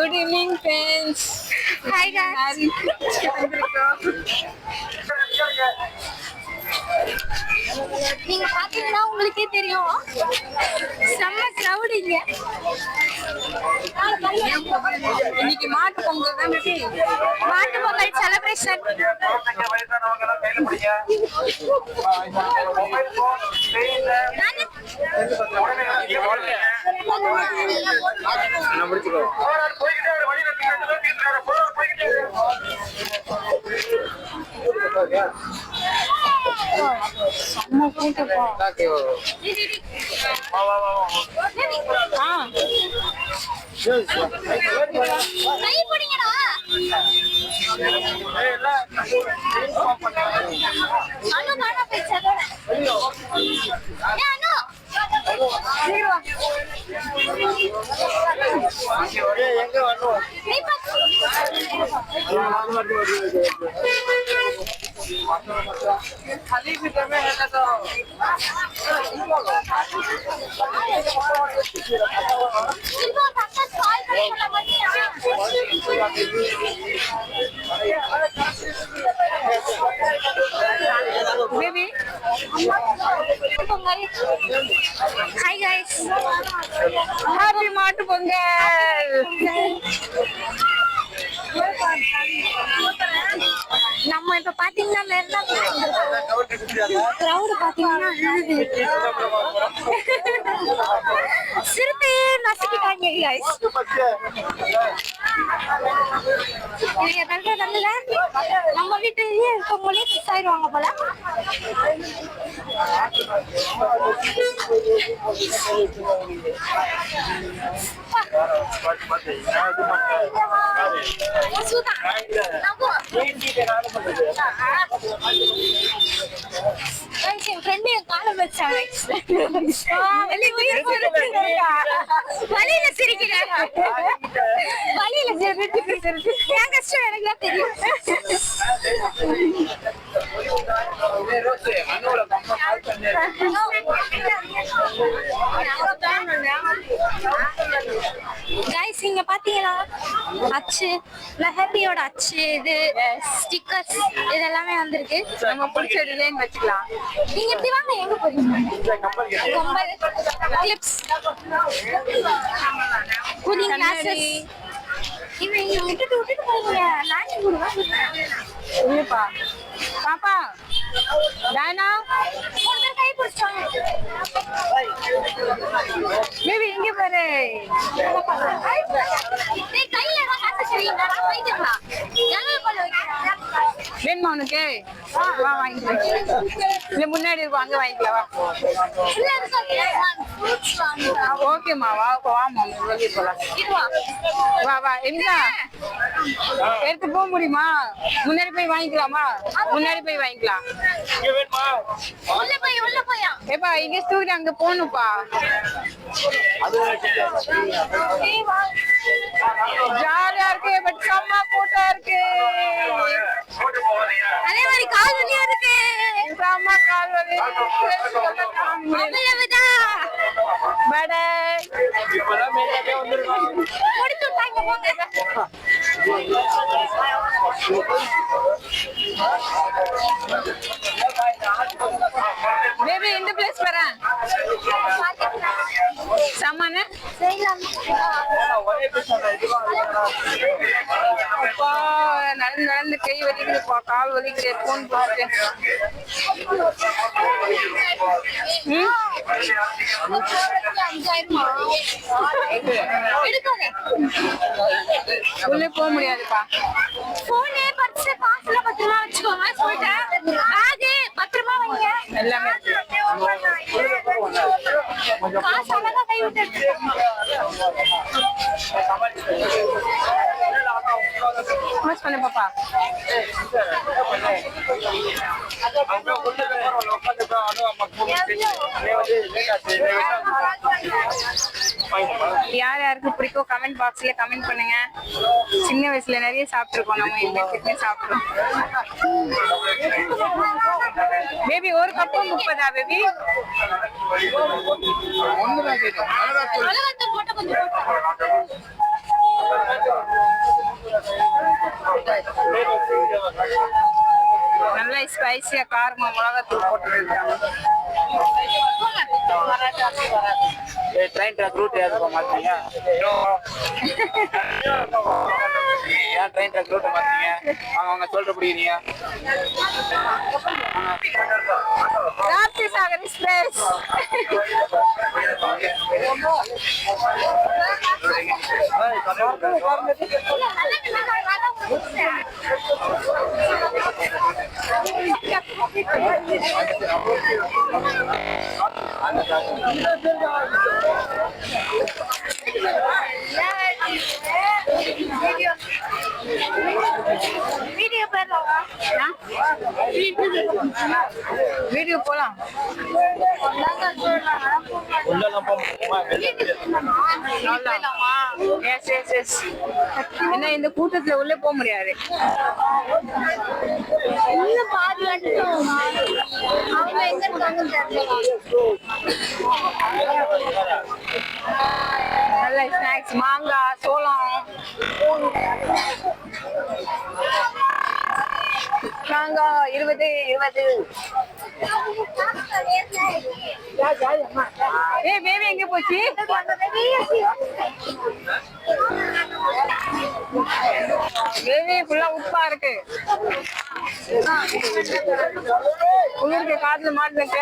Good evening, friends. Hi guys. நீங்க பாத்தீங்கன்னா உங்களுக்கே தெரியும் செம்ம கிரவுட் இங்க. இன்னைக்கு மாட்டு பொங்கல் தான் பேபி. மாட்டு Pongal celebration. Baby. Hi guys. Happy மாட்டு பொங்கல். நம்ம இப்ப பாத்தீங்கன்னா கிரவுட் பாத்தீங்கன்னா சிறுத்தையே நசுக்கிட்டாங்க guys. நீங்க நல்ல நம்ம வீட்டுலயே இருக்கவங்களே மிஸ் ஆயிடுவாங்க போல. என் ஃப்ரெண்ட் என் காலம் வச்சாங்க. வழியில சிரிக்கிறேன். வழியில சிரிச்சு என் கஷ்டம் எனக்கு தான் தெரியும். கைஸ் இங்க பாத்தீங்கன்னா அச்சு மெஹந்தியோட அச்சு இது ஸ்டிக்கர்ஸ் இதெல்லாமே வந்திருக்கு. நம்ம பிடிச்ச டிசைன் வச்சுக்கலாம். நீங்க எப்படி வாங்க எங்க போறீங்க? கம்பல் கிளிப்ஸ் கூலிங் கிளாஸஸ் இவங்க விட்டுட்டு போறீங்க. லாண்டி இல்லப்பா பாப்பா டானா ஒருத்தர் கை பிடிச்சாங்க. பேபி இங்க பாரு. கையில காசு சரிங்களா? வைக்கலாம் வேணுமா உனக்கு? வா வாங்கிக்கலாம். இல்ல முன்னாடி இருக்கும் அங்க வாங்கிக்கலாம் வா. ஓகேம்மா வாமா வெளியே போலாம். வா எங்க எடுத்து போக முடியுமா? முன்னாடி போய் வாங்கிக்கலாமா? முன்னாடி போய் வாங்கிக்கலாம். உள்ள போயா ஏப்பா இங்க ஸ்டூடியோ அங்க போகணும்ப்பா. ஜாலியா இருக்கு பட் செம்ம கூட்டா இருக்கு. அதே மாதிரி கால் வலியா இருக்கு. செம்ம கால் வலி. படை முடிச்சு விட்டாங்க போங்க. பேபி இந்த பிளேஸ் வரேன். சாமான அப்பா நடந்து கை வலிக்குதுப்பா, கால் வலிக்குது. போன் போட்டு உள்ளே போக முடியாதுப்பா. போனே பர்ஸ் காசுல பத்திரமா வச்சுக்கோங்க சொல்லிட்டேன். பேகு பத்திரமா வைங்க. எல்லாமே காசு அழகா கை விட்டு பண்ண பாப்பா. யார் யாருக்கு பிடிக்கும் கமெண்ட் பாக்ஸ்ல கமெண்ட் பண்ணுங்க. சின்ன வயசுல நிறைய சாப்பிட்டுருக்கோம் நம்ம. இந்த சாப்பிடுறோம். பேபி ஒரு கப்பு 30 பேபி. போட்ட கொஞ்சம் நல்லா ஸ்பைசியா காரமா மிளகாத்தூள் போட்டுருக்காங்க. ட்ரெயின் ட்ராக் ரூட் ஏதாவது போக மாட்டீங்க? ஏன் ட்ரெயின் ட்ராக் ரூட் மாட்டீங்க? அவங்க சொல்ற பிடிக்கிறீங்க. ராப்தி சாகர் எக்ஸ்பிரஸ். வீடியோ போயிடலாமா? வீடியோ போலாம். Yes yes yes. ஏன்னா இந்த கூட்டத்துல உள்ள போக முடியாது. இன்னும் பாதி வந்துட்டோம். அவங்க எங்க இருக்காங்கன்னு தெரியல. நல்ல ஸ்நாக்ஸ், மாங்காய், சோளம், மாங்காய் 20 20. ஏய் பேபி எங்க போச்சு? பேபி ஃபுல்லா உப்பா இருக்கு. உங்களுக்கு காதுல மாட்டுங்க.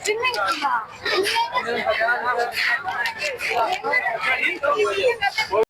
Swimming pool